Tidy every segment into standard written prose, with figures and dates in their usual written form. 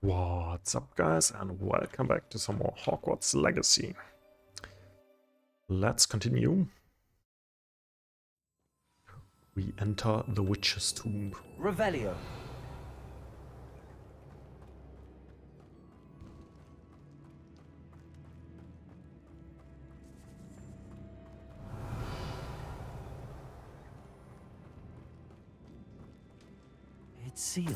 What's up, guys, and welcome back to some more Hogwarts Legacy. Let's continue. We enter the Witch's Tomb. Revelio. It's sealed.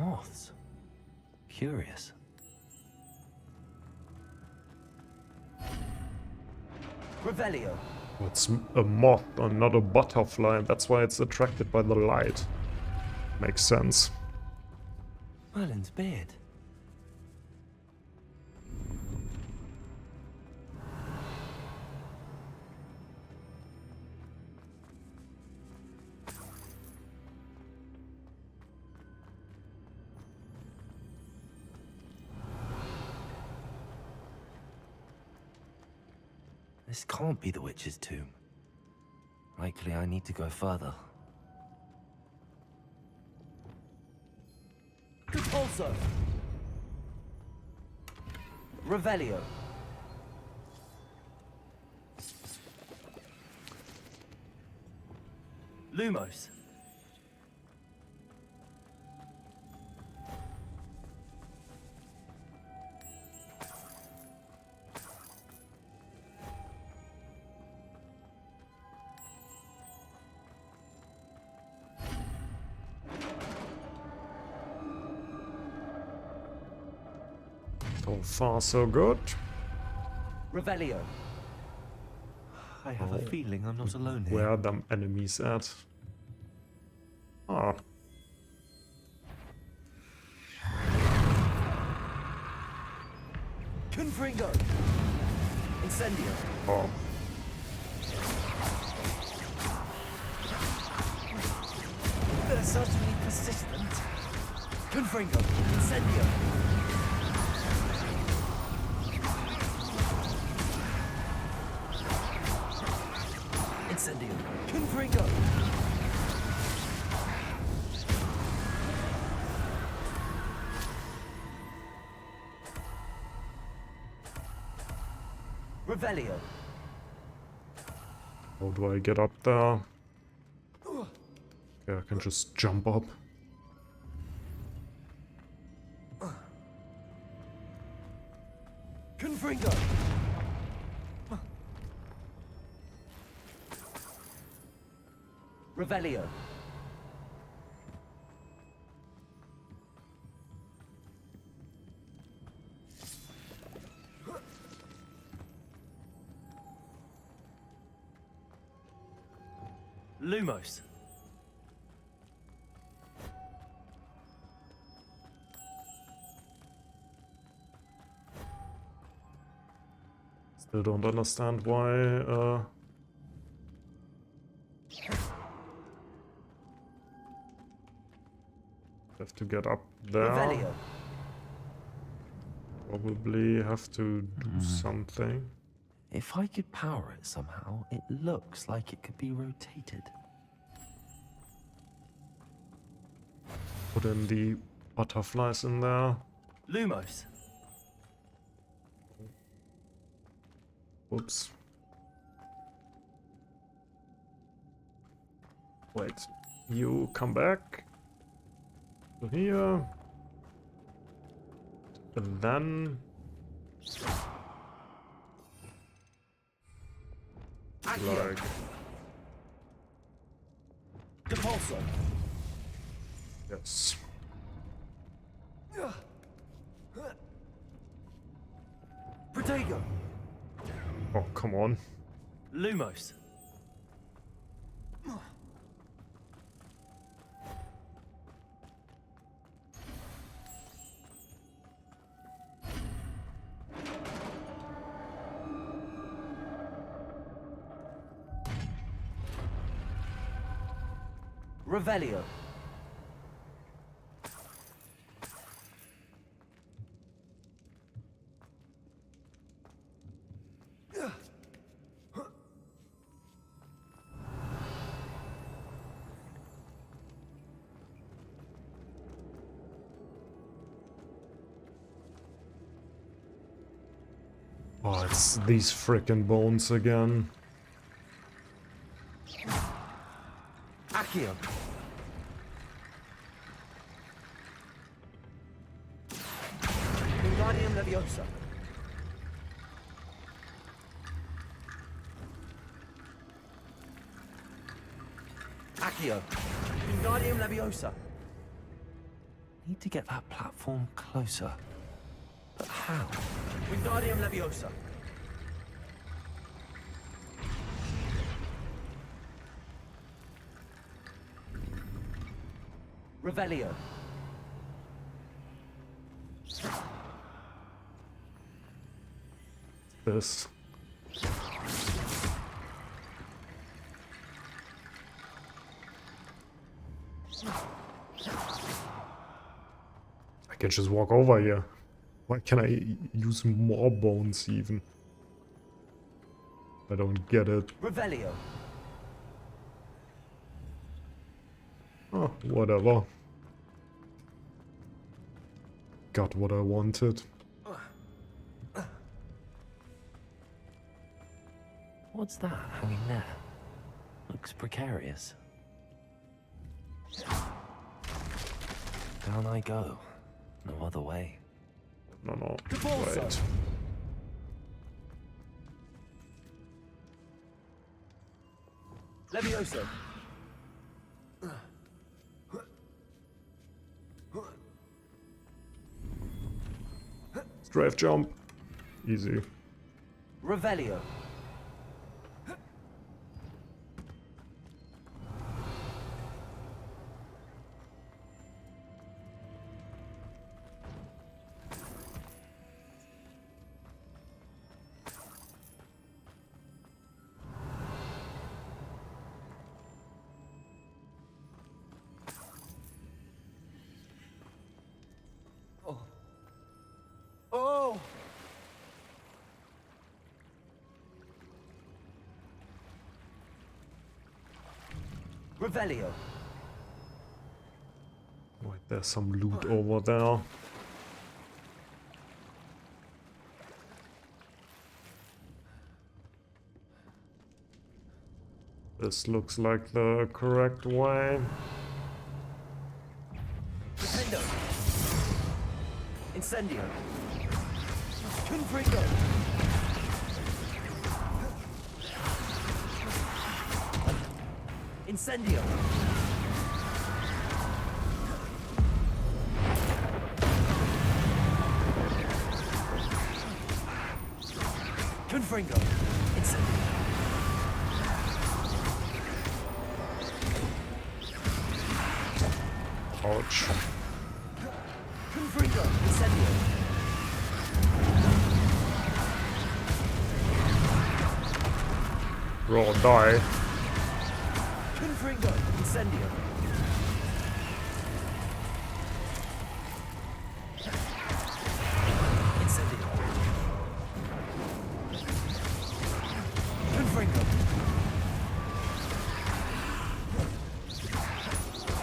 Moths. Curious. Revelio. Oh, it's a moth and not a butterfly, and that's why it's attracted by the light. Makes sense. Merlin's beard. This can't be the witch's tomb. Likely I need to go further. Repulso. Revelio. Lumos. So far, so good. Revelio. I have a feeling I'm not alone here. Where are them enemies at? Ah, Confringo. Incendio. oh. They're certainly persistent. Confringo. Incendio. Incendio. Confringo. Revelio. How do I get up there? Okay, I can just jump up. Confringo. Revelio. Lumos. Still don't understand why, have to get up there. Revelio. Probably have to do something. If I could power it somehow, it looks like it could be rotated. Put in the butterflies in there. Lumos. Whoops. Wait, you come back to here. And then like Depulso. yes. Protego. Oh, come on. Lumos. Revelio. Oh, it's these frickin' bones again. Accio. Wingardium Leviosa. Accio. Wingardium Leviosa. Need to get that platform closer. But how? Wingardium Leviosa. Revelio. This. I can just walk over here. Why can I use more bones even? I don't get it. Revelio. Oh, whatever. Got what I wanted. What's that hanging there? Looks precarious. Down I go. No other way. No, Repulsor. wait. Levioso. Strafe jump. Easy. Revelio. Oh! Revelio. Wait, there's some loot over there. This looks like the correct way. Nintendo. Incendio. Confringo. Incendio. Confringo. Incendio. Ouch. Confringo. Incendio. Roll die. Confringo. Incendio. Incendio. Confringo.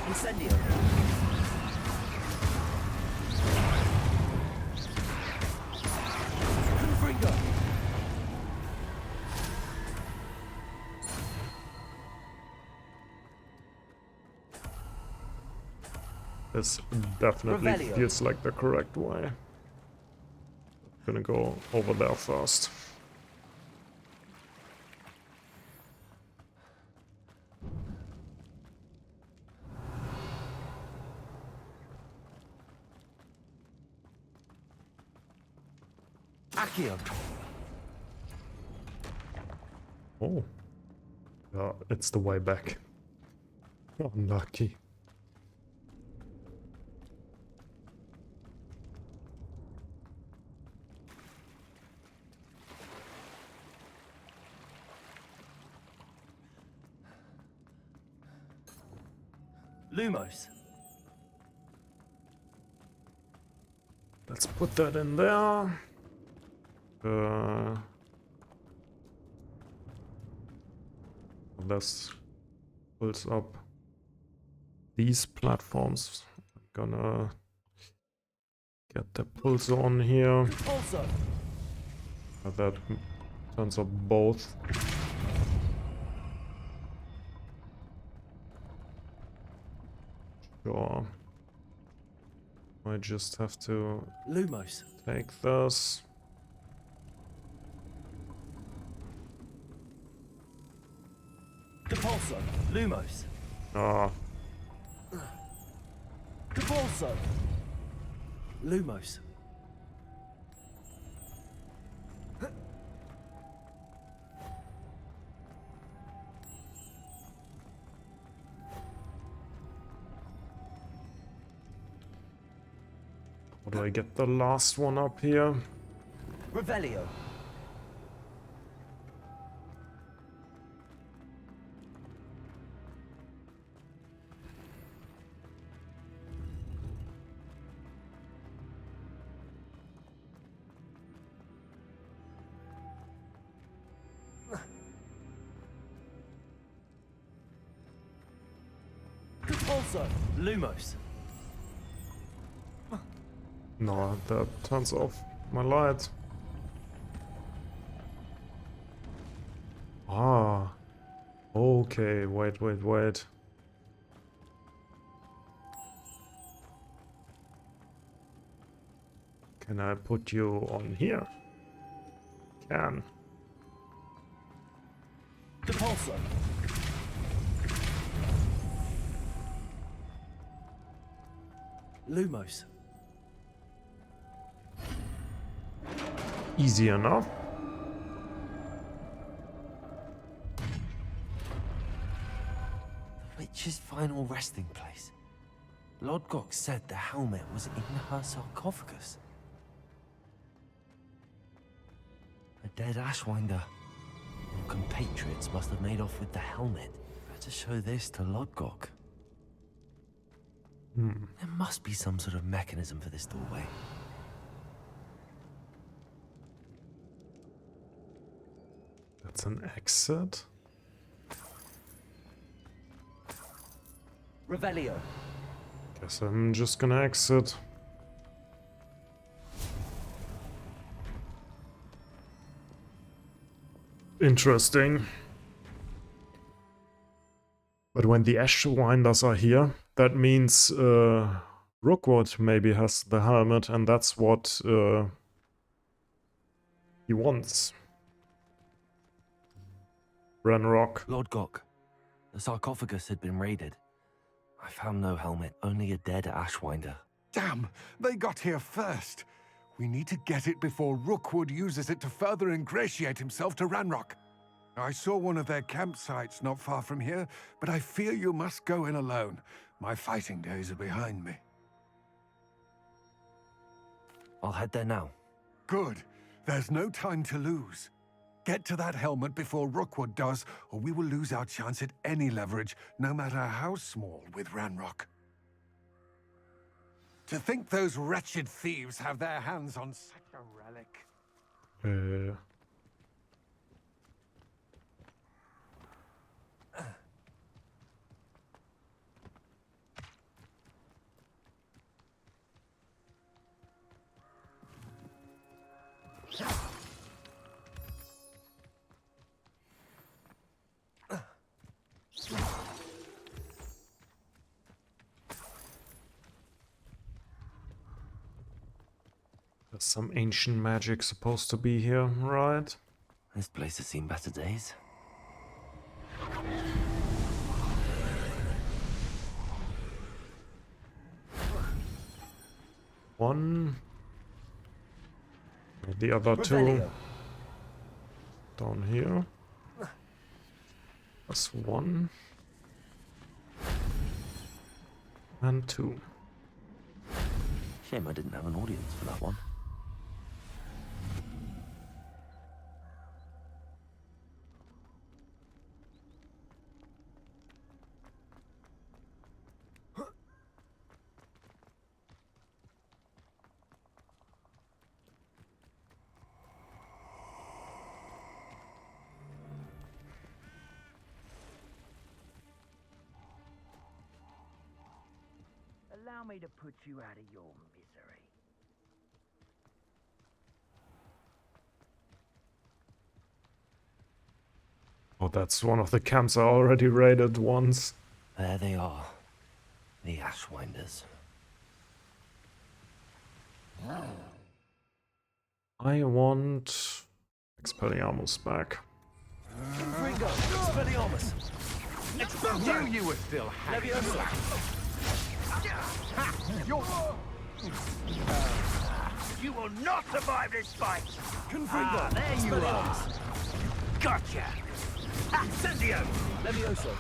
Incendio. Confringo. This definitely Revelio. feels like the correct way. Gonna go over there first. Accio. Oh. Yeah, it's the way back. Unlucky. Lumos. Let's put that in there. This pulls up these platforms. I'm gonna get the pulse on here. Also. That turns off both. Sure. I just have to Lumos. take this. Depulso. Lumos. Ah, Depulso. Lumos. how do I get the last one up here? Revelio. Depulso. Lumos. No, that turns off my light. Ah, okay, wait. Can I put you on here? Can. Depulso. Lumos. Easy enough. The witch's final resting place. Lodgok said the helmet was in her sarcophagus. A dead Ashwinder. Your compatriots must have made off with the helmet. Better show this to Lodgok. There must be some sort of mechanism for this doorway. That's an exit. Revelio. Guess I'm just gonna exit. Interesting. But when the Ashwinders are here, that means Rookwood maybe has the helmet, and that's what he wants. Ranrock. Lodgok. The sarcophagus had been raided. I found no helmet, only a dead Ashwinder. Damn! They got here first. We need to get it before Rookwood uses it to further ingratiate himself to Ranrock. I saw one of their campsites not far from here, but I fear you must go in alone. My fighting days are behind me. I'll head there now. Good. There's no time to lose. Get to that helmet before Rookwood does, or we will lose our chance at any leverage, no matter how small, with Ranrock. To think those wretched thieves have their hands on such a relic. There's some ancient magic supposed to be here, right? This place has seen better days. One. The other two. Revelio. Down here. That's one. And two. Shame I didn't have an audience for that one. Allow me to put you out of your misery. Oh, that's one of the camps I already raided once. There they are. The Ashwinders. I want Expelliarmus back. Ringo, Expelliarmus. Knew you were still hanging. You will not survive this fight! Confringo, there you are! Expelliarmus. Gotcha! Incendio! Levioso.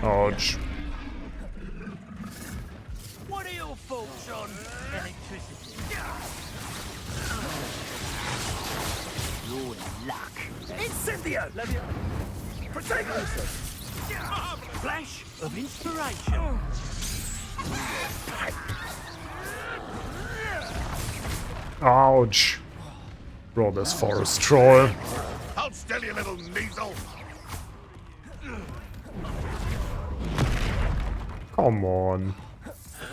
Ouch. What are your thoughts on electricity? Your luck. Incendio! Protego! Flash of inspiration. Ouch. Bro, this forest troll. Hold still, you little measle. Come on.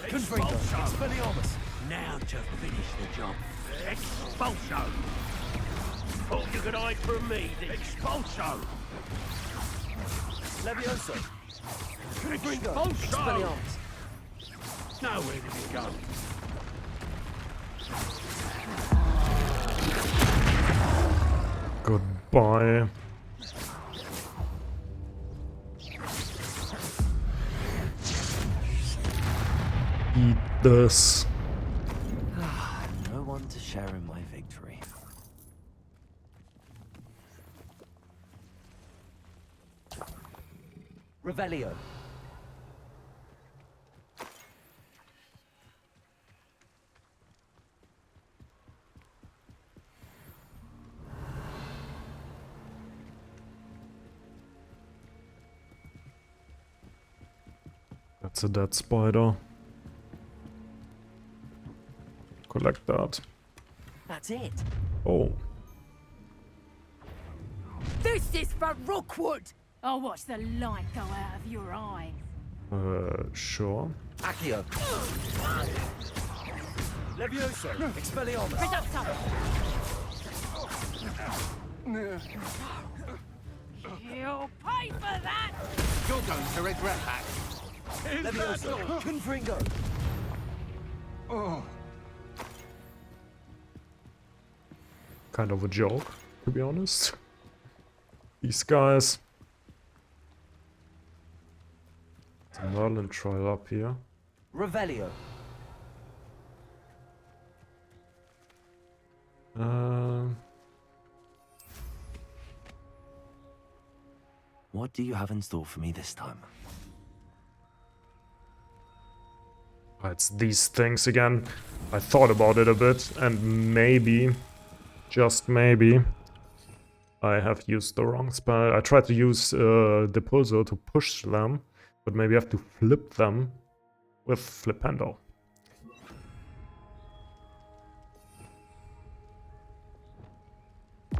Confringo, Expelliarmus. Now to finish the job. Expulso! Thought you could hide from me, the Expulso! Levioso. Confringo, Expulso! Expelliarmus. Now where did it go? Goodbye. Eat this. No one to share in my victory. Revelio. That's a dead spider. Collect that. That's it. Oh. This is for Rookwood! I'll watch the light go out of your eyes. Sure. Accio. Levioso. Expelliarmus. Reducto! You'll pay for that! You're going to regret that. Levioso. Confringo. Oh, Kind of a joke, to be honest. These guys. There's a Merlin trial up here. Revelio. What do you have in store for me this time? It's these things again. I thought about it a bit, and maybe, just maybe, I have used the wrong spell. I tried to use Depulso to push them, but maybe I have to flip them with Flipendo.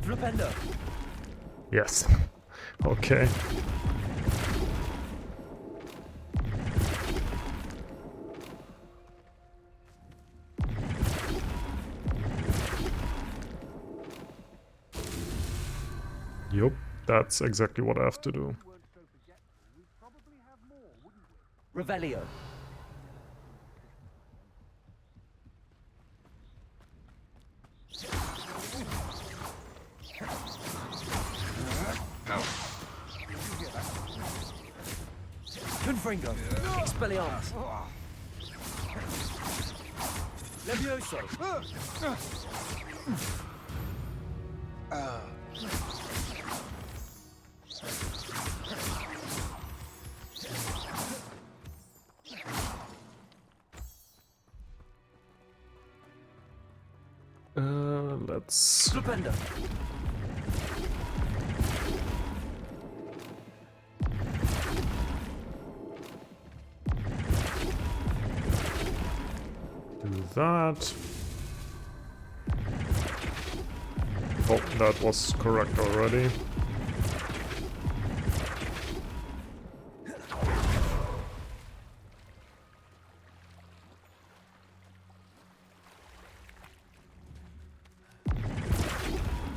Flipendo. Yes. Okay. Yup, that's exactly what I have to do. Revelio. Confringo. Expelliarmus. Levioso. Let's... Flipendo. do that. Oh, that was correct already.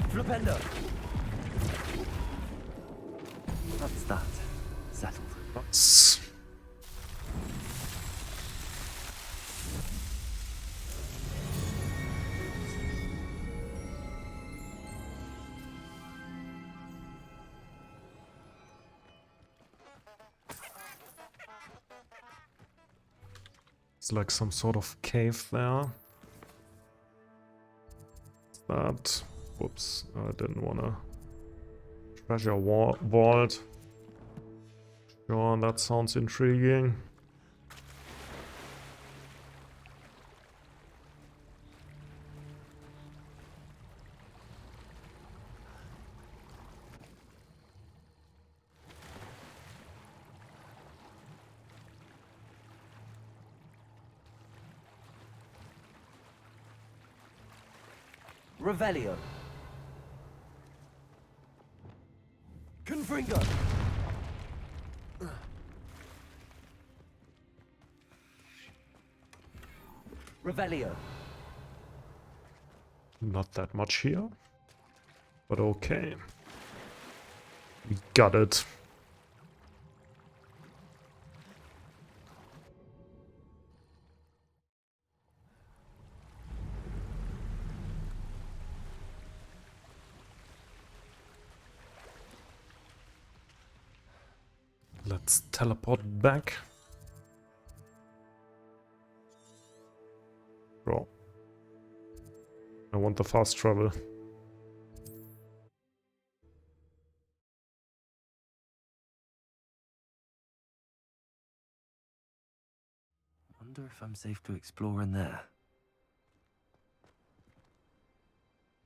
Flipendo. that settled. Let's... It's like some sort of cave there. That... Whoops, I didn't wanna... Treasure vault. Sure, that sounds intriguing. Revelio. Confringo! Revelio. Not that much here. But okay. We got it. Let's teleport back. Bro. I want the fast travel. Wonder if I'm safe to explore in there.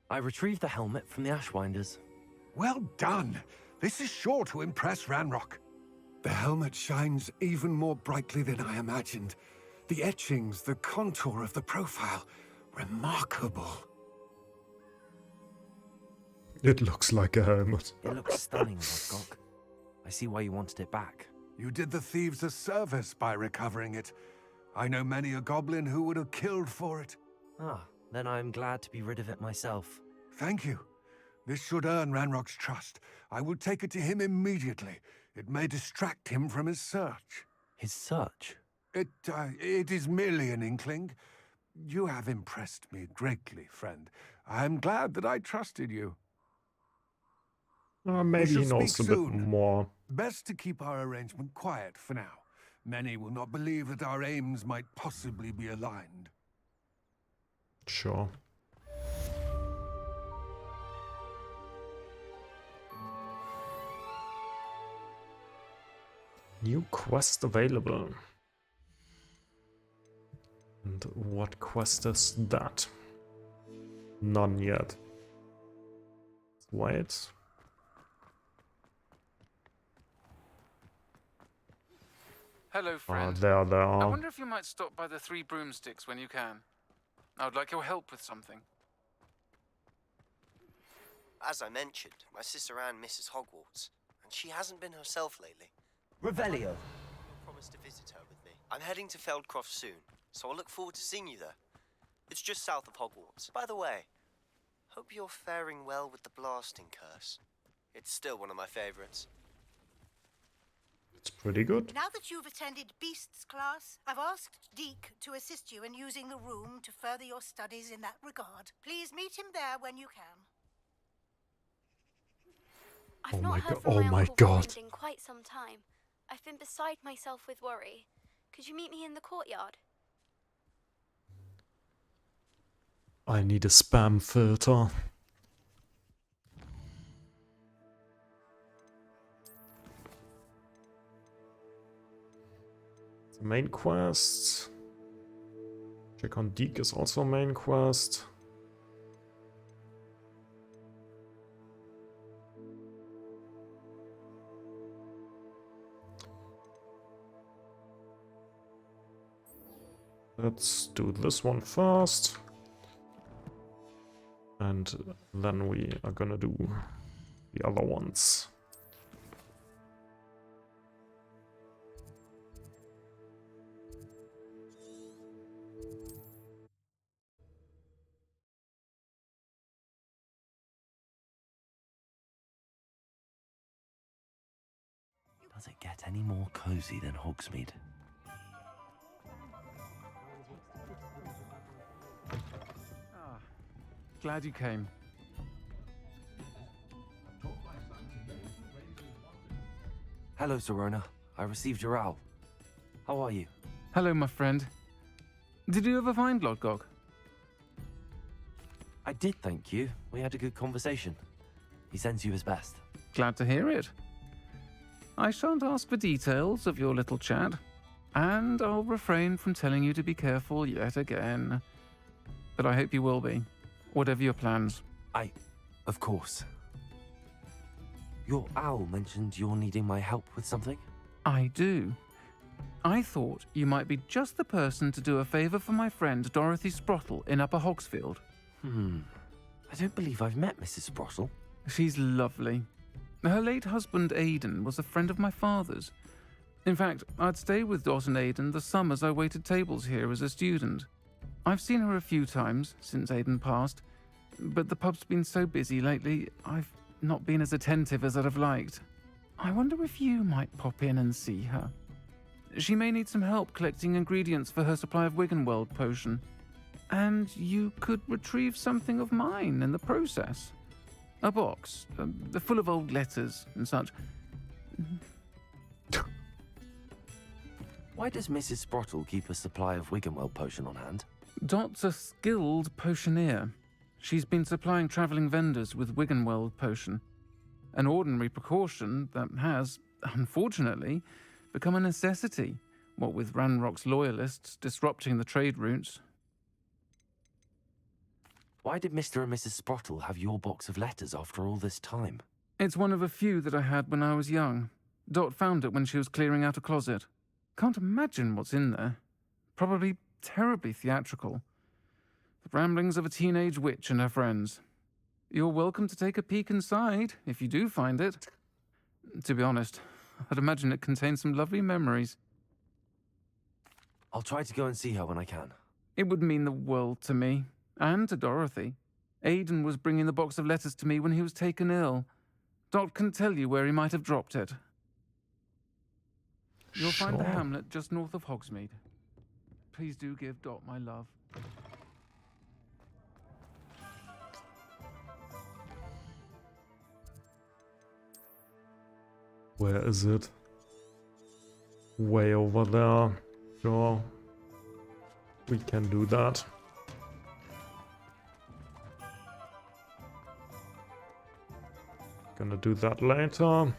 I retrieved the helmet from the Ashwinders. Well done! This is sure to impress Ranrock. The helmet shines even more brightly than I imagined. The etchings, the contour of the profile, remarkable. It looks like a helmet. It looks stunning, Rodgok. I see why you wanted it back. You did the thieves a service by recovering it. I know many a goblin who would have killed for it. Ah, then I'm glad to be rid of it myself. Thank you. This should earn Ranrock's trust. I will take it to him immediately. It may distract him from his search. His search? It is merely an inkling. You have impressed me greatly, friend. I am glad that I trusted you. Maybe shall he knows a speak bit soon. more. Best to keep our arrangement quiet for now. Many will not believe that our aims might possibly be aligned. Sure. New quest available. And what quest is that? None yet. Wait. Hello, friend. There they I are. wonder if you might stop by the Three Broomsticks when you can. I would like your help with something. As I mentioned, my sister Anne misses Hogwarts, and she hasn't been herself lately. Revelio. I promised to visit her with me. I'm heading to Feldcroft soon, so I'll look forward to seeing you there. It's just south of Hogwarts. By the way, hope you're faring well with the blasting curse. It's still one of my favorites. It's pretty good. Now that you've attended Beasts class, I've asked Deke to assist you in using the room to further your studies in that regard. Please meet him there when you can. I've Oh not my heard God, from oh my my Uncle God. Roland in quite some time. I've been beside myself with worry. Could you meet me in the courtyard? I need a spam filter. Main quest. Check on Deke is also main quest. Let's do this one first. And then we are gonna do the other ones. Does it get any more cozy than Hogsmeade? Glad you came. Hello, Serona. I received your owl. How are you? Hello, my friend. Did you ever find Lodgok? I did, thank you. We had a good conversation. He sends you his best. Glad to hear it. I shan't ask for details of your little chat, and I'll refrain from telling you to be careful yet again. But I hope you will be, whatever your plans. Of course. Your owl mentioned you're needing my help with something? I do. I thought you might be just the person to do a favour for my friend Dorothy Sprottle in Upper Hogsfield. I don't believe I've met Mrs. Sprottle. She's lovely. Her late husband Aidan was a friend of my father's. In fact, I'd stay with Dot and Aidan the summers I waited tables here as a student. I've seen her a few times since Aidan passed, but the pub's been so busy lately, I've not been as attentive as I'd have liked. I wonder if you might pop in and see her. She may need some help collecting ingredients for her supply of Wiggenweld potion. And you could retrieve something of mine in the process. A box, full of old letters and such. Why does Mrs. Sprottle keep a supply of Wiggenweld potion on hand? Dot's a skilled potioneer. She's been supplying travelling vendors with Wiggenweld potion. An ordinary precaution that has, unfortunately, become a necessity, what with Ranrock's loyalists disrupting the trade routes. Why did Mr. and Mrs. Sprottle have your box of letters after all this time? It's one of a few that I had when I was young. Dot found it when she was clearing out a closet. Can't imagine what's in there. Probably terribly theatrical. The ramblings of a teenage witch and her friends. You're welcome to take a peek inside, if you do find it. To be honest, I'd imagine it contains some lovely memories. I'll try to go and see her when I can. It would mean the world to me, and to Dorothy. Aidan was bringing the box of letters to me when he was taken ill. Dot can tell you where he might have dropped it. You'll find the hamlet just north of Hogsmeade. Please do give Dot my love. Where is it? Way over there. Sure. We can do that. Gonna do that later.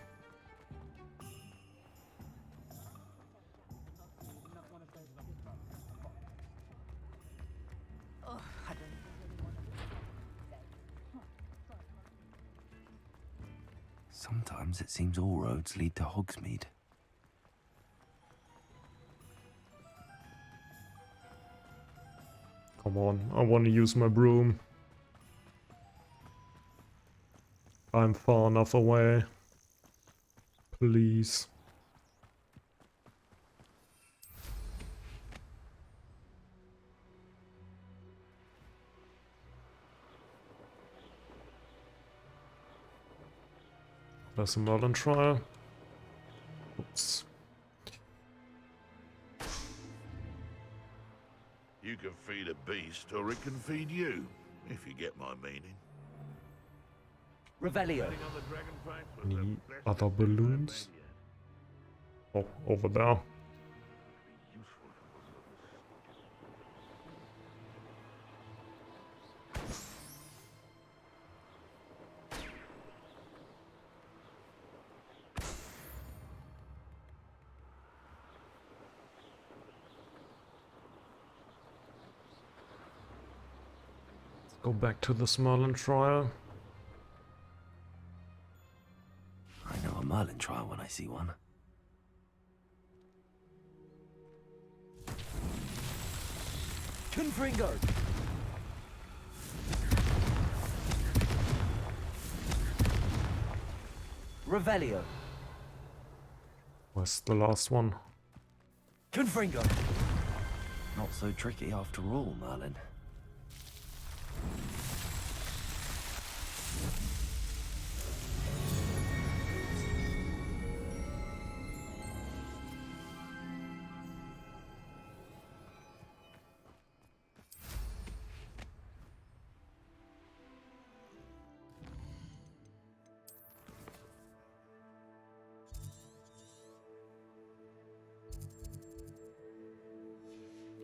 Sometimes it seems all roads lead to Hogsmeade. Come on, I want to use my broom. I'm far enough away. Please. There's a Merlin trial. Oops. You can feed a beast, or it can feed you, if you get my meaning. Revelio. Any other balloons? Oh, over there. Go back to the Merlin trial. I know a Merlin trial when I see one. Confringo! Revelio. Where's the last one? Confringo! Not so tricky after all, Merlin.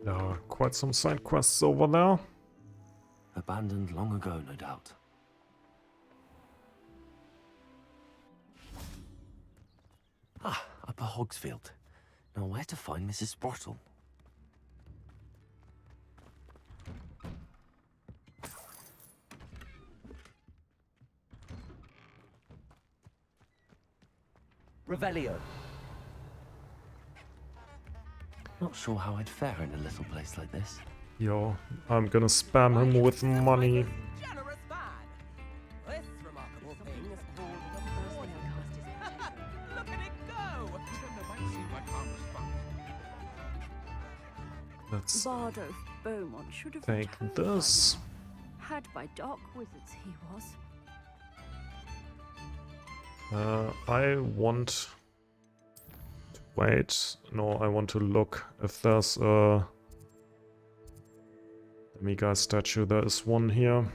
There are quite some side quests over there. Abandoned long ago, no doubt. Ah, Upper Hogsfield. Now where to find Mrs. Sprottle? Revelio. Not sure how I'd fare in a little place like this. Yo, I'm gonna spam him with money. Generous man. This remarkable thing is called the Look at it go! Let's Bardo Beaumont should have take returned this. by now. Had by dark wizards he was. I want to wait. No, I want to look if there's a Demiguise statue. There is one here.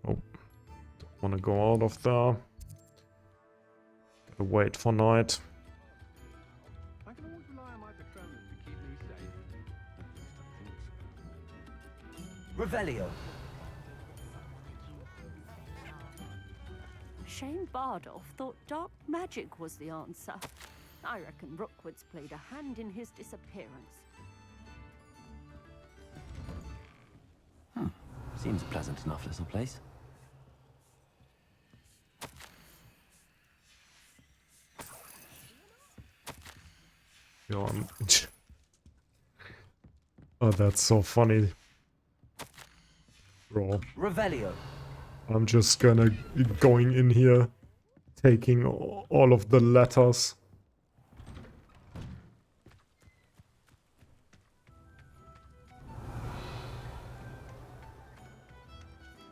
Oh, don't want to go out of there. Gotta wait for night. I can always rely on my patronus to keep me safe. Revelio. Shane Bardolph thought dark magic was the answer. I reckon Rookwood's played a hand in his disappearance. Seems a pleasant enough little place. Yo, oh, that's so funny. Bro. Revelio. I'm just gonna going in here, taking all of the letters.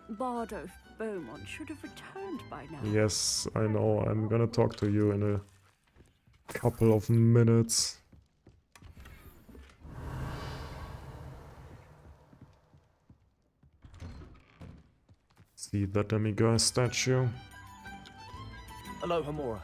Bardo Beaumont should have returned by now. Yes, I know. I'm gonna talk to you in a couple of minutes. See the Demiguise statue. Hello, Hamora.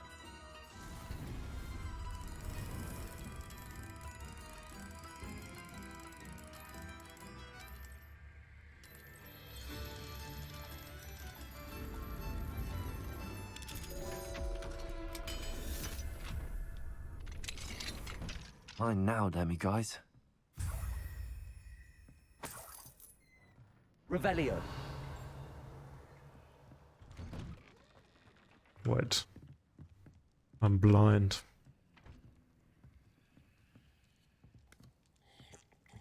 Mine now, Demiguise. Revelio. Wait. I'm blind.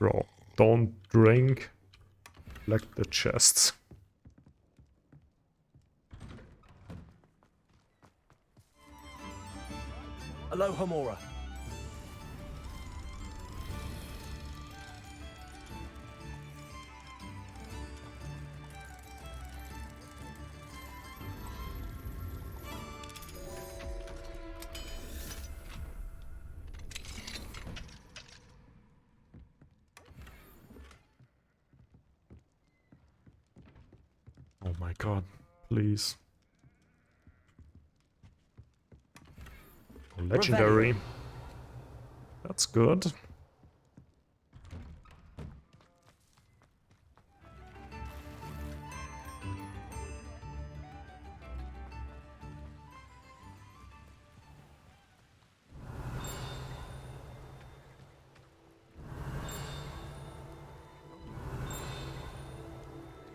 Bro, don't drink. Collect the chests. Hello, Hamora. Oh my god, please. Oh, legendary. That's good.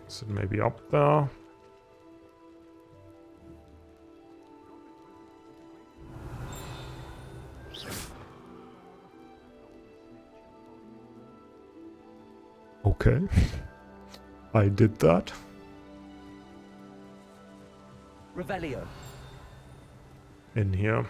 Is it maybe up there? Okay. I did that. Revelio. In here.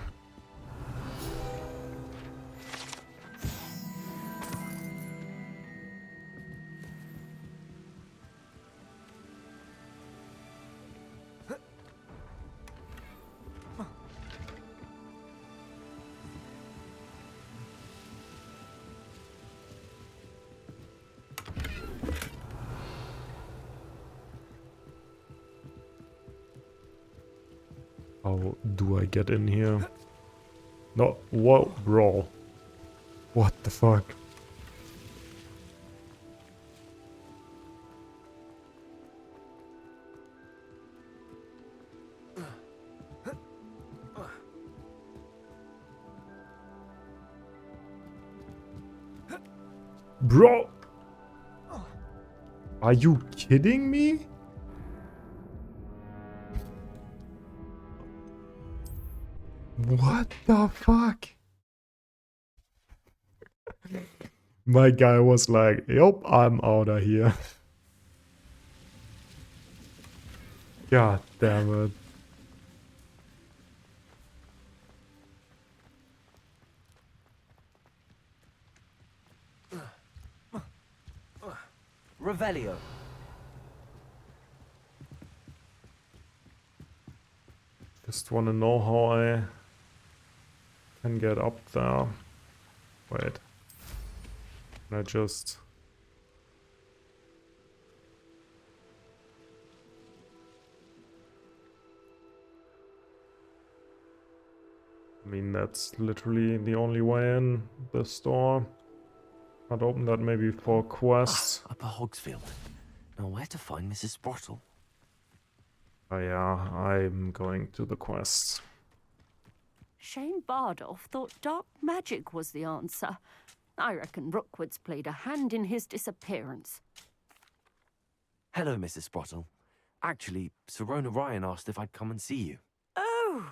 How do I get in here? No, whoa, bro. What the fuck? Bro! Are you kidding me? What the fuck? My guy was like, yup, I'm out of here. God damn it. Revelio. Just wanna know how I can get up there. Wait. Can I just... I mean, that's literally the only way in the store. I'd open that maybe for quests. Upper Hogsfield. Now where to find Mrs. Sprottle? Oh yeah, I'm going to the quests. Shane Bardolph thought dark magic was the answer. I reckon Rookwood's played a hand in his disappearance. Hello, Mrs. Sprottle. Actually, Sirona Ryan asked if I'd come and see you. Oh,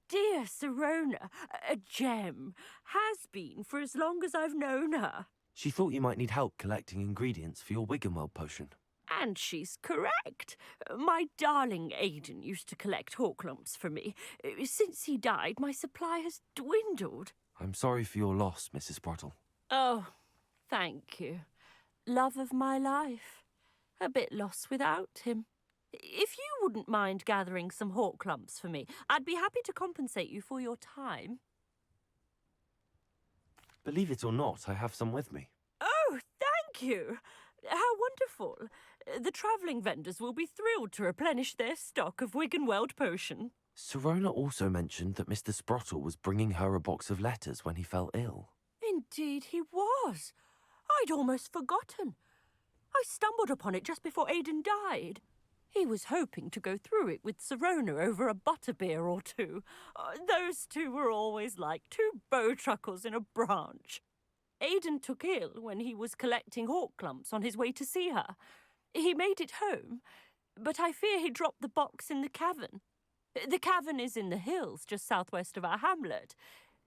dear Sirona, a gem. Has been for as long as I've known her. She thought you might need help collecting ingredients for your Wiggenweld potion. And she's correct. My darling Aidan used to collect Hawklumps for me. Since he died, my supply has dwindled. I'm sorry for your loss, Mrs. Sprottle. Oh, thank you. Love of my life. A bit lost without him. If you wouldn't mind gathering some Hawklumps for me, I'd be happy to compensate you for your time. Believe it or not, I have some with me. Oh, thank you. How wonderful. The travelling vendors will be thrilled to replenish their stock of Wiggenweld potion. Sirona also mentioned that Mr. Sprottle was bringing her a box of letters when he fell ill. Indeed he was. I'd almost forgotten. I stumbled upon it just before Aidan died. He was hoping to go through it with Sirona over a butterbeer or two. Those two were always like two bowtruckles in a branch. Aidan took ill when he was collecting Hawklumps on his way to see her. He made it home, but I fear he dropped the box in the cavern. The cavern is in the hills just southwest of our hamlet.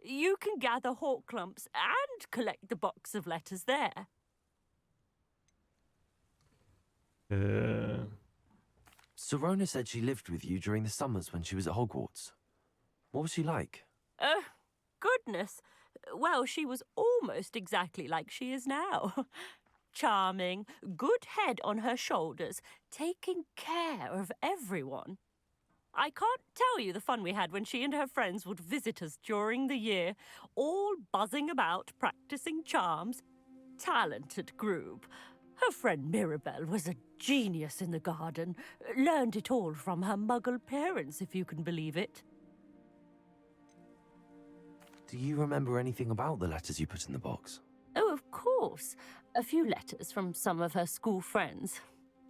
You can gather Hawklumps and collect the box of letters there. Sirona said she lived with you during the summers when she was at Hogwarts. What was she like? Goodness. Well, she was almost exactly like she is now. Charming, good head on her shoulders, taking care of everyone. I can't tell you the fun we had when she and her friends would visit us during the year, all buzzing about, practicing charms. Talented group. Her friend Mirabelle was a genius in the garden. Learned it all from her muggle parents, if you can believe it. Do you remember anything about the letters you put in the box? Oh, of course. A few letters from some of her school friends.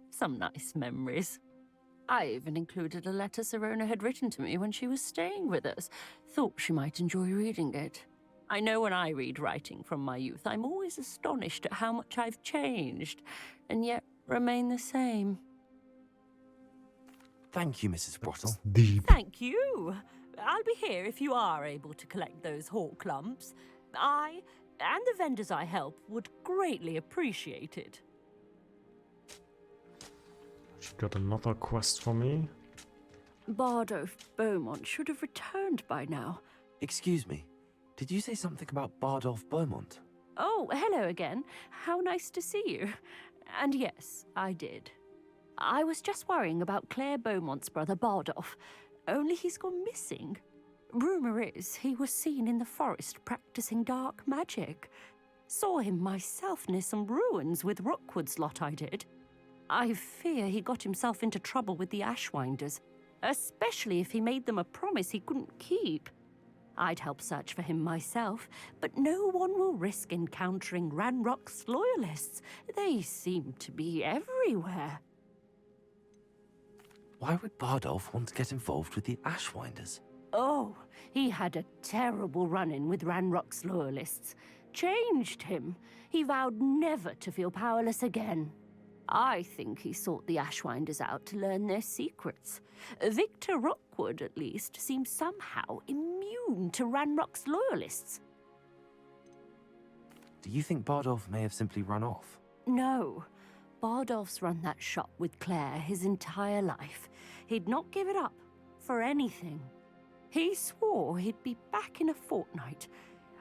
Some nice memories. I even included a letter Sirona had written to me when she was staying with us. Thought she might enjoy reading it. I know when I read writing from my youth, I'm always astonished at how much I've changed, and yet remain the same. Thank you, Mrs. Sprottle. Deep. Thank you. I'll be here if you are able to collect those Hawklumps. I, and the vendors I help, would greatly appreciate it. She got another quest for me. Bardolph Beaumont should have returned by now. Excuse me, did you say something about Bardolph Beaumont? Oh, hello again. How nice to see you. And yes, I did. I was just worrying about Claire Beaumont's brother Bardolph. Only he's gone missing. Rumour is he was seen in the forest practicing dark magic. Saw him myself near some ruins with Rookwood's lot I did. I fear he got himself into trouble with the Ashwinders, especially if he made them a promise he couldn't keep. I'd help search for him myself, but no one will risk encountering Ranrock's loyalists. They seem to be everywhere. Why would Bardolph want to get involved with the Ashwinders? Oh, he had a terrible run-in with Ranrock's loyalists. changed him. He vowed never to feel powerless again. I think he sought the Ashwinders out to learn their secrets. Victor Rookwood, at least, seems somehow immune to Ranrock's loyalists. Do you think Bardolph may have simply run off? No. Bardolph's run that shop with Claire his entire life. He'd not give it up for anything. He swore he'd be back in a fortnight.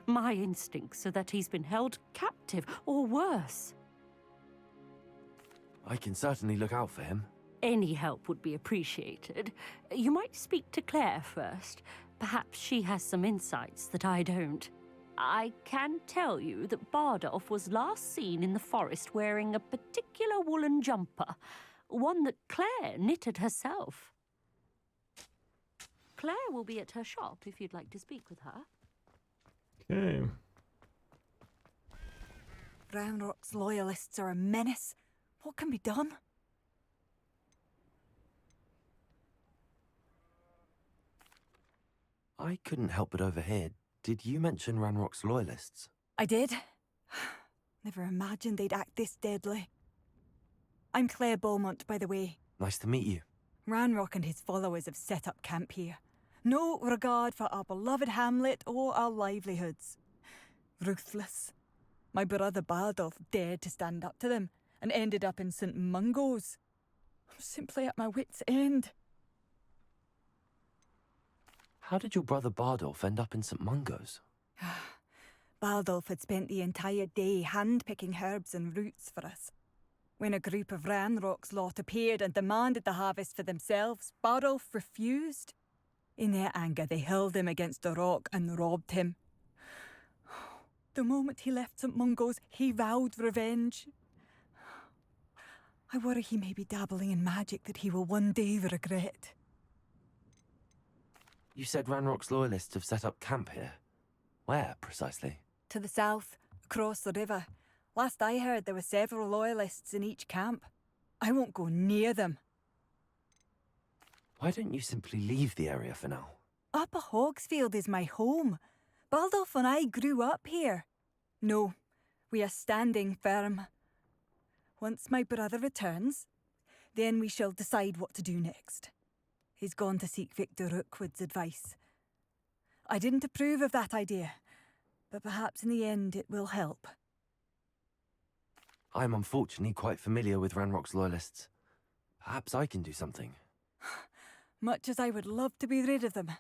My instincts are that he's been held captive, or worse. I can certainly look out for him. Any help would be appreciated. You might speak to Claire first. Perhaps she has some insights that I don't. I can tell you that Bardolph was last seen in the forest wearing a particular woolen jumper, one that Claire knitted herself. Claire will be at her shop if you'd like to speak with her. Okay. Ranrock's loyalists are a menace. What can be done? I couldn't help but overhear. Did you mention Ranrock's loyalists? I did. Never imagined they'd act this deadly. I'm Claire Beaumont, by the way. Nice to meet you. Ranrock and his followers have set up camp here. No regard for our beloved hamlet or our livelihoods. Ruthless. My brother Bardolph dared to stand up to them and ended up in St. Mungo's. I'm simply at my wit's end. How did your brother Bardolph end up in St. Mungo's? Bardolph had spent the entire day hand-picking herbs and roots for us. When a group of Ranrock's lot appeared and demanded the harvest for themselves, Bardolph refused. In their anger, they hurled him against a rock and robbed him. The moment he left St. Mungo's, he vowed revenge. I worry he may be dabbling in magic that he will one day regret. You said Ranrock's loyalists have set up camp here. Where, precisely? To the south, across the river. Last I heard, there were several loyalists in each camp. I won't go near them. Why don't you simply leave the area for now? Upper Hogsfield is my home. Bardolph and I grew up here. No, we are standing firm. Once my brother returns, then we shall decide what to do next. He's gone to seek Victor Rookwood's advice. I didn't approve of that idea, but perhaps in the end it will help. I'm unfortunately quite familiar with Ranrock's loyalists. Perhaps I can do something. Much as I would love to be rid of them,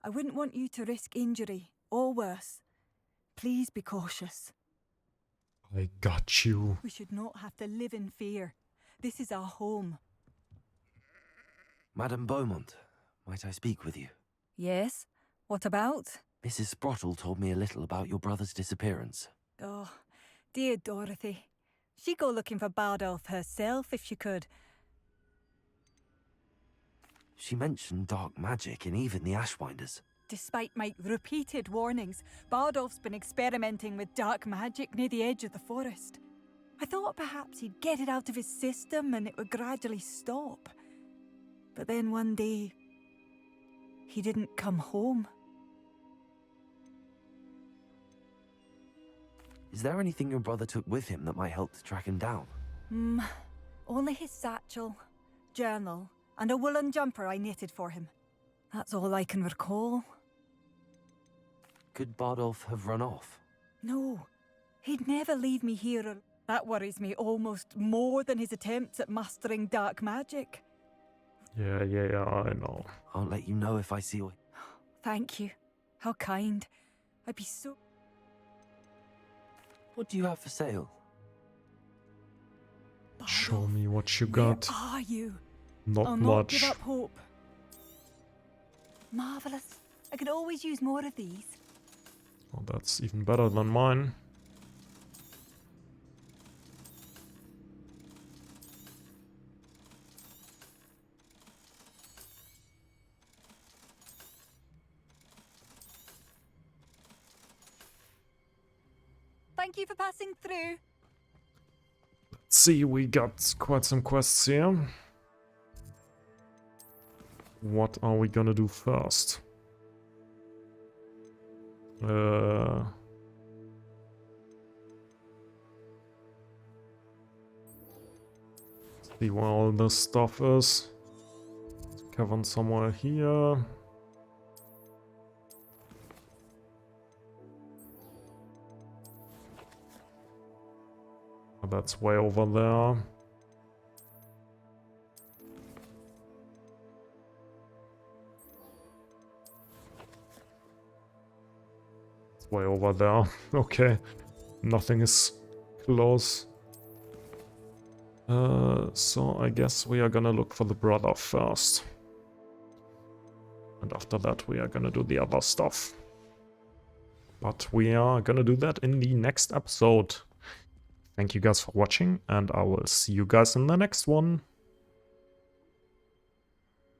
I wouldn't want you to risk injury, or worse. Please be cautious. I got you. We should not have to live in fear. This is our home. Madame Beaumont, might I speak with you? Yes? What about? Mrs. Sprottle told me a little about your brother's disappearance. Oh, dear Dorothy. She'd go looking for Bardolph herself if she could. She mentioned dark magic in even the Ashwinders. Despite my repeated warnings, Bardolph's been experimenting with dark magic near the edge of the forest. I thought perhaps he'd get it out of his system and it would gradually stop. But then one day, he didn't come home. Is there anything your brother took with him that might help to track him down? Only his satchel, journal, and a woolen jumper I knitted for him. That's all I can recall. Could Bardolph have run off? No, he'd never leave me here. That worries me almost more than his attempts at mastering dark magic. Yeah, I know. I'll let you know if I see you. Thank you. How kind. I'd be so... What do you have for sale? Show me what you got. Where are you? Not I'll much. not give up hope. Marvelous. I could always use more of these. Oh, that's even better than mine. Thank you for passing through. Let's see, we got quite some quests here. What are we gonna do first? See where all this stuff is. Cavern somewhere here. Oh, that's way over there. It's way over there. Okay. Nothing is close. So I guess we are gonna look for the brother first. And after that we are gonna do the other stuff. But we are gonna do that in the next episode. Thank you guys for watching, and I will see you guys in the next one.